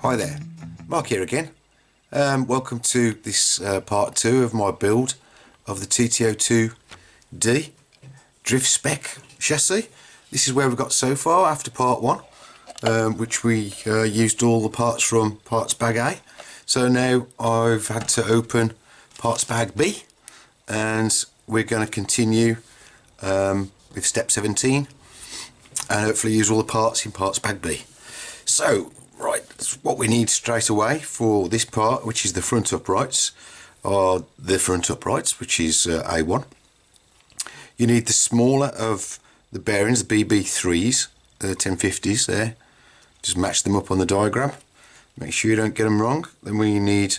Hi there, Mark here again. Welcome to this part 2 of my build of the TT02D DriftSpec chassis. This is where we've got so far after part 1, which we used all the parts from parts bag A. So now I've had to open parts bag B, and we're going to continue with step 17 and hopefully use all the parts in parts bag B. So right, what we need straight away for this part, which is the front uprights, are the front uprights, which is A1. You need the smaller of the bearings, the BB3s, the 1050s there. Just match them up on the diagram. Make sure you don't get them wrong. Then we need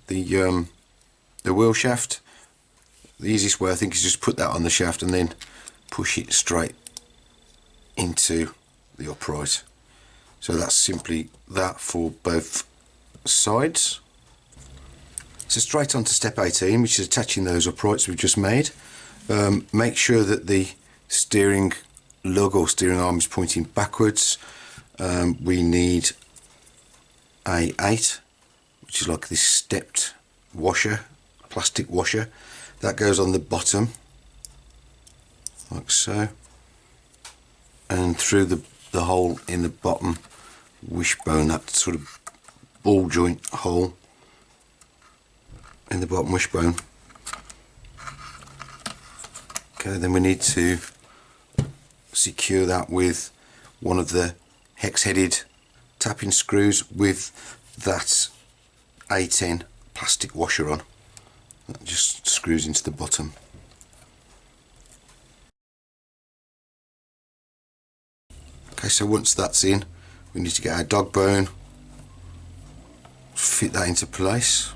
the wheel shaft. The easiest way I think is just put that on the shaft and then push it straight into the upright. So that's simply that for both sides. So straight on to step 18, which is attaching those uprights we've just made. Make sure that the steering lug or steering arm is pointing backwards. We need a 8, which is like this stepped washer, plastic washer. That goes on the bottom, like so, and through the hole in the bottom wishbone, that sort of ball joint hole in the bottom wishbone. Okay, then we need to secure that with one of the hex-headed tapping screws with that A10 plastic washer on. That just screws into the bottom. Okay, so once that's in, we need to get our dog bone, fit that into place.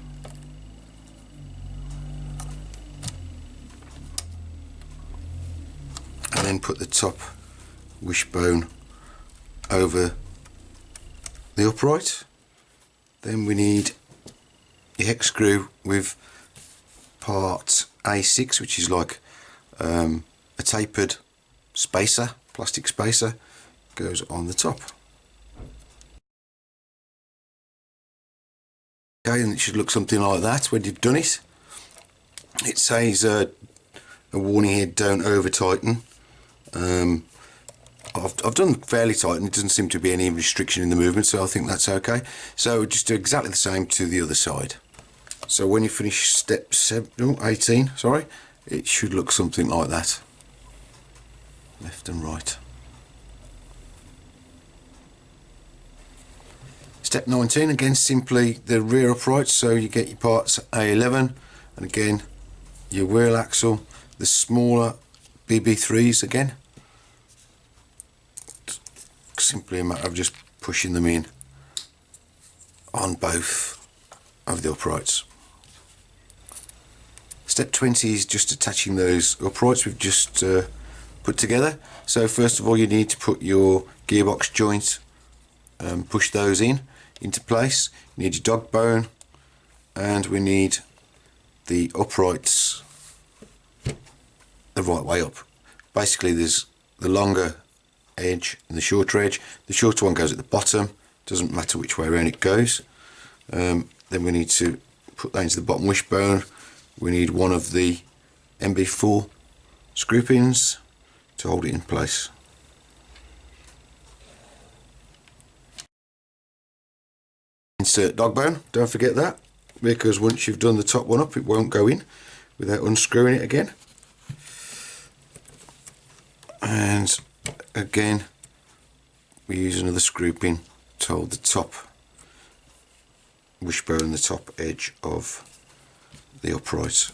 And then put the top wishbone over the upright. Then we need your hex screw with part A6, which is like a tapered spacer, plastic spacer, goes on the top. Okay, and it should look something like that when you've done it. It says a warning here, don't over tighten. I've done fairly tight and it doesn't seem to be any restriction in the movement, so I think that's okay. So just do exactly the same to the other side. So when you finish step 18, sorry, it should look something like that, left and right. Step 19, again simply the rear uprights, so you get your parts A11 and again your wheel axle, the smaller BB3s again. Simply a matter of just pushing them in on both of the uprights. Step 20 is just attaching those uprights we've just put together. So first of all you need to put your gearbox joint, push those into place. You need your dog bone, and we need the uprights the right way up. Basically there's the longer edge and the shorter edge. The shorter one goes at the bottom, doesn't matter which way around it goes. Then we need to put that into the bottom wishbone. We need one of the MB4 screw pins to hold it in place. Insert dog bone, don't forget that, because once you've done the top one up it won't go in without unscrewing it again. And again we use another screw pin to hold the top wishbone and the top edge of the upright.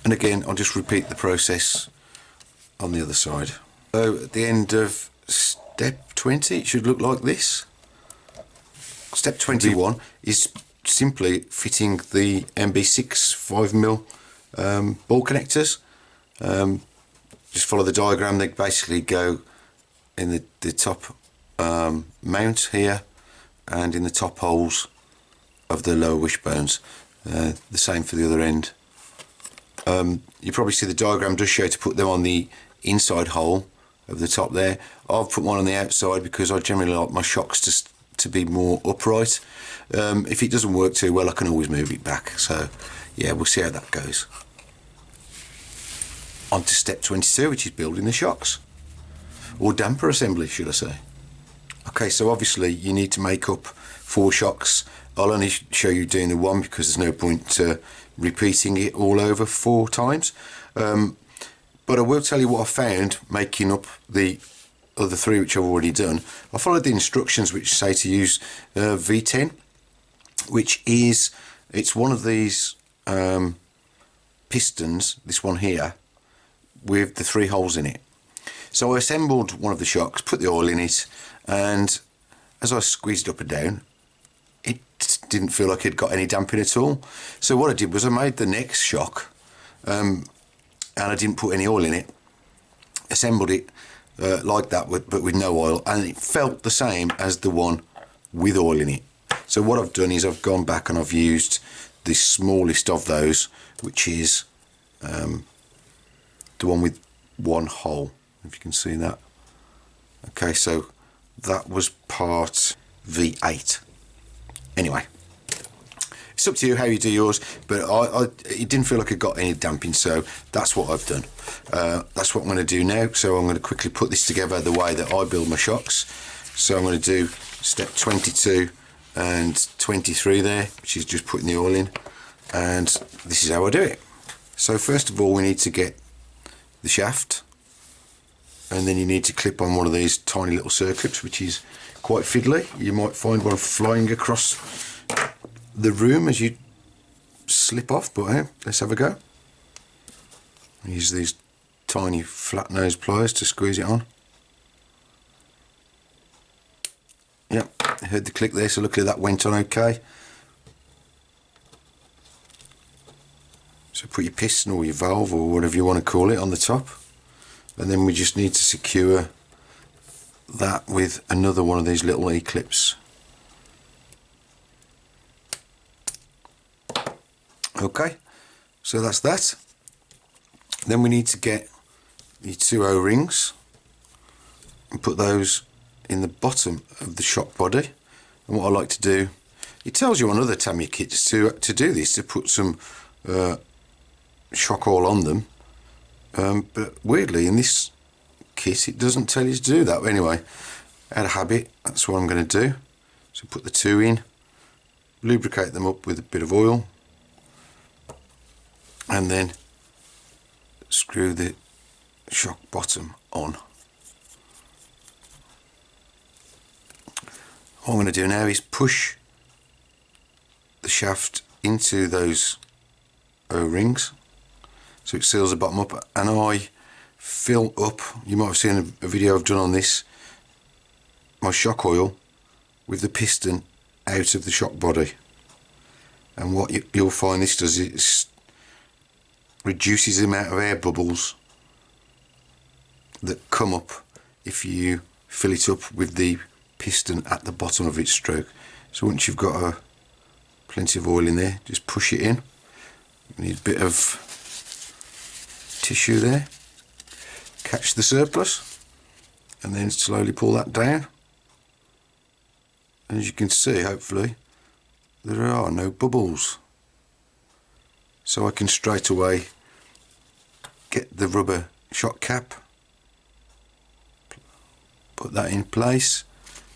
And again I'll just repeat the process on the other side. So at the end of step 20 it should look like this. Step 21 is simply fitting the MB6 5mm ball connectors. Just follow the diagram. They basically go in the top mount here and in the top holes of the lower wishbones. The same for the other end. You probably see the diagram does show to put them on the inside hole of the top there. I've put one on the outside because I generally like my shocks to be more upright. If it doesn't work too well, I can always move it back. So yeah, we'll see how that goes. On to step 22, which is building the shocks, or damper assembly should I say. Okay, so obviously you need to make up 4 shocks. I'll only show you doing the one because there's no point repeating it all over 4 times. But I will tell you what I found making up the other 3 which I've already done. I followed the instructions which say to use V10, which is, it's one of these pistons, this one here, with the 3 holes in it. So I assembled one of the shocks, put the oil in it, and as I squeezed it up and down, it didn't feel like it got any damping at all. So what I did was I made the next shock, and I didn't put any oil in it, assembled it like that, but with no oil, and it felt the same as the one with oil in it. So what I've done is I've gone back and I've used the smallest of those, which is the one with 1 hole, if you can see that. Okay, so that was part V8. Anyway, it's up to you how you do yours, but it didn't feel like it got any damping, so that's what I've done. That's what I'm going to do now. So I'm going to quickly put this together the way that I build my shocks. So I'm going to do step 22 and 23 there, which is just putting the oil in, and this is how I do it. So first of all, we need to get the shaft, and then you need to clip on one of these tiny little circlips, which is quite fiddly. You might find one flying across the room as you slip off, but hey, let's have a go. Use these tiny flat nose pliers to squeeze it on. Yep, I heard the click there, so luckily that went on okay. So put your piston or your valve or whatever you want to call it on the top, and then we just need to secure that with another one of these little E-clips. Okay, so that's that. Then we need to get the 2 O-rings and put those in the bottom of the shock body. And what I like to do, it tells you on other Tamiya kits to do this, to put some shock oil on them, but weirdly in this kit it doesn't tell you to do that. But anyway, out of habit, that's what I'm going to do. So put the 2 in, lubricate them up with a bit of oil, and then screw the shock bottom on. What I'm going to do now is push the shaft into those O-rings so it seals the bottom up, and I fill up, you might have seen a video I've done on this, my shock oil with the piston out of the shock body. And what you'll find this does is reduces the amount of air bubbles that come up if you fill it up with the piston at the bottom of its stroke. So once you've got plenty of oil in there, just push it in. You need a bit of tissue there, catch the surplus, and then slowly pull that down. And as you can see, hopefully there are no bubbles, so I can straight away get the rubber shock cap, put that in place,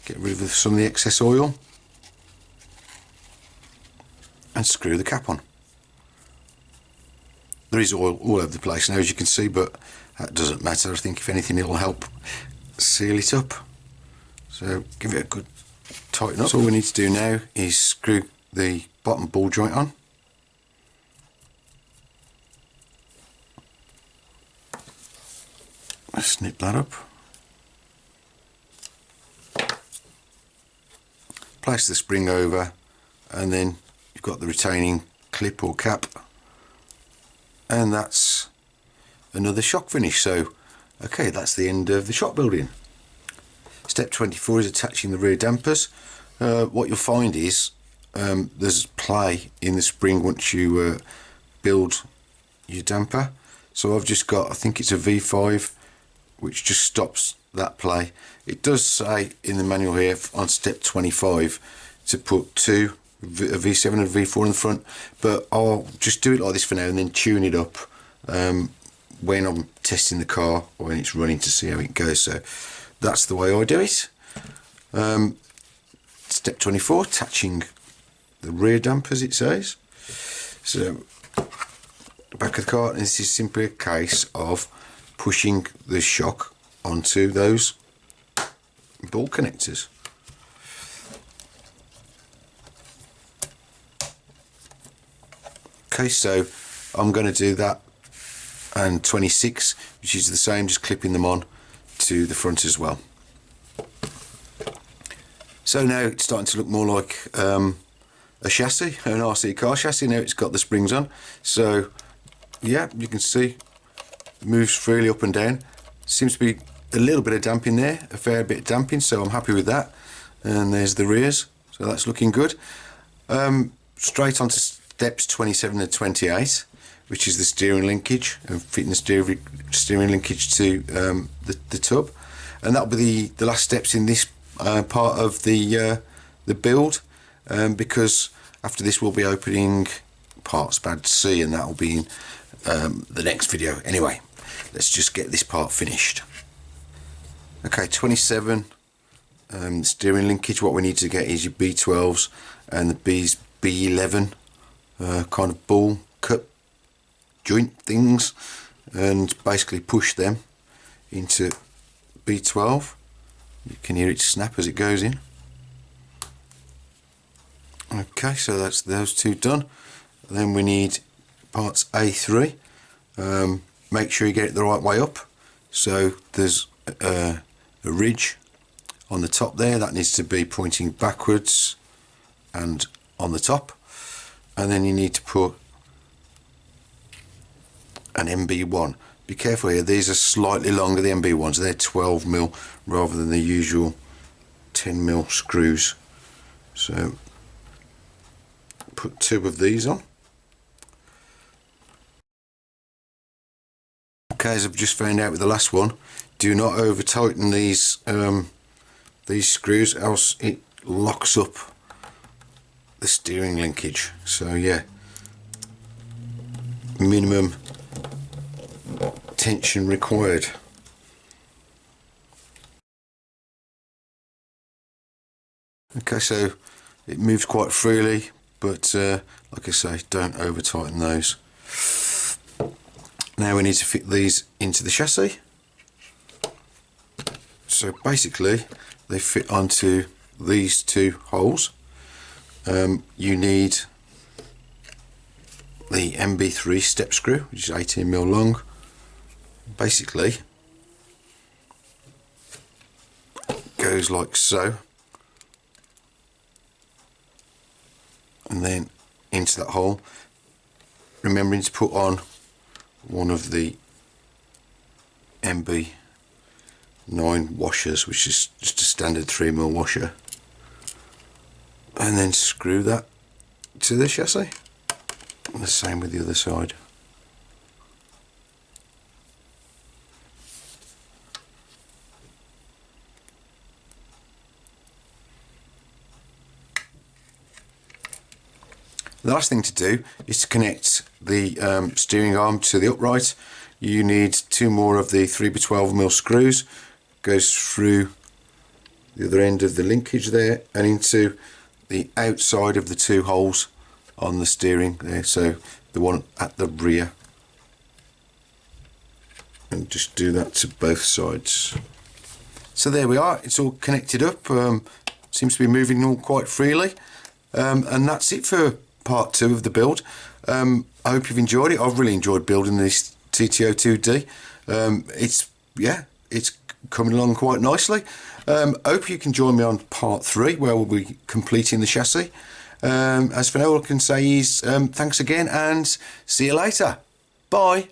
get rid of some of the excess oil, and screw the cap on. There is oil all over the place now, as you can see, but that doesn't matter. I think if anything it'll help seal it up. So give it a good tighten up. So all we need to do now is screw the bottom ball joint on. Snip that up. Place the spring over, and then you've got the retaining clip or cap, and that's another shock finish. So okay, that's the end of the shock building. Step 24 is attaching the rear dampers. What you'll find is there's play in the spring once you build your damper. So I've just got, I think it's a V5 which just stops that play. It does say in the manual here on step 25 to put two, a V7 and a V4 in the front, but I'll just do it like this for now and then tune it up when I'm testing the car or when it's running to see how it goes. So that's the way I do it. Step 24, attaching the rear dampers, it says. So the back of the car, and this is simply a case of pushing the shock onto those ball connectors. Okay, so I'm going to do that, and 26, which is the same, just clipping them on to the front as well. So now it's starting to look more like a chassis, an RC car chassis. Now it's got the springs on, so yeah, you can see it moves freely up and down. Seems to be a little bit of damping there, a fair bit of damping, so I'm happy with that. And there's the rears, so that's looking good. Straight on to steps 27 and 28, which is the steering linkage and fitting the steering linkage to the tub, and that'll be the last steps in this part of the build, because after this we'll be opening parts pad C, and that'll be in the next video. Anyway, let's just get this part finished. Okay, 27, steering linkage. What we need to get is your B12s and the B11 kind of ball cut joint things, and basically push them into B12. You can hear it snap as it goes in. Okay, so that's those two done. Then we need parts A3. Make sure you get it the right way up. So there's a ridge on the top there that needs to be pointing backwards and on the top, and then you need to put an MB1. Be careful here, these are slightly longer, the MB1s, they're 12mm rather than the usual 10mm screws. So put two of these on. Okay, as I've just found out with the last one, do not over tighten these screws, else it locks up the steering linkage. So yeah, minimum tension required. Okay, so it moves quite freely, but like I say, don't over tighten those. Now we need to fit these into the chassis. So basically they fit onto these two holes. You need the MB3 step screw, which is 18mm long. Basically goes like so, and then into that hole, remembering to put on one of the MB9 washers, which is just a standard 3mm washer, and then screw that to the chassis, and the same with the other side. The last thing to do is to connect the steering arm to the upright. You need two more of the 3x12mm screws. Goes through the other end of the linkage there and into the outside of the two holes on the steering there, so the one at the rear. And just do that to both sides. So there we are, it's all connected up. Seems to be moving all quite freely. And that's it for part 2 of the build. I hope you've enjoyed it. I've really enjoyed building this TT02D. It's coming along quite nicely. Hope you can join me on part 3, where we'll be completing the chassis. As for now, all I can say is thanks again and see you later. Bye.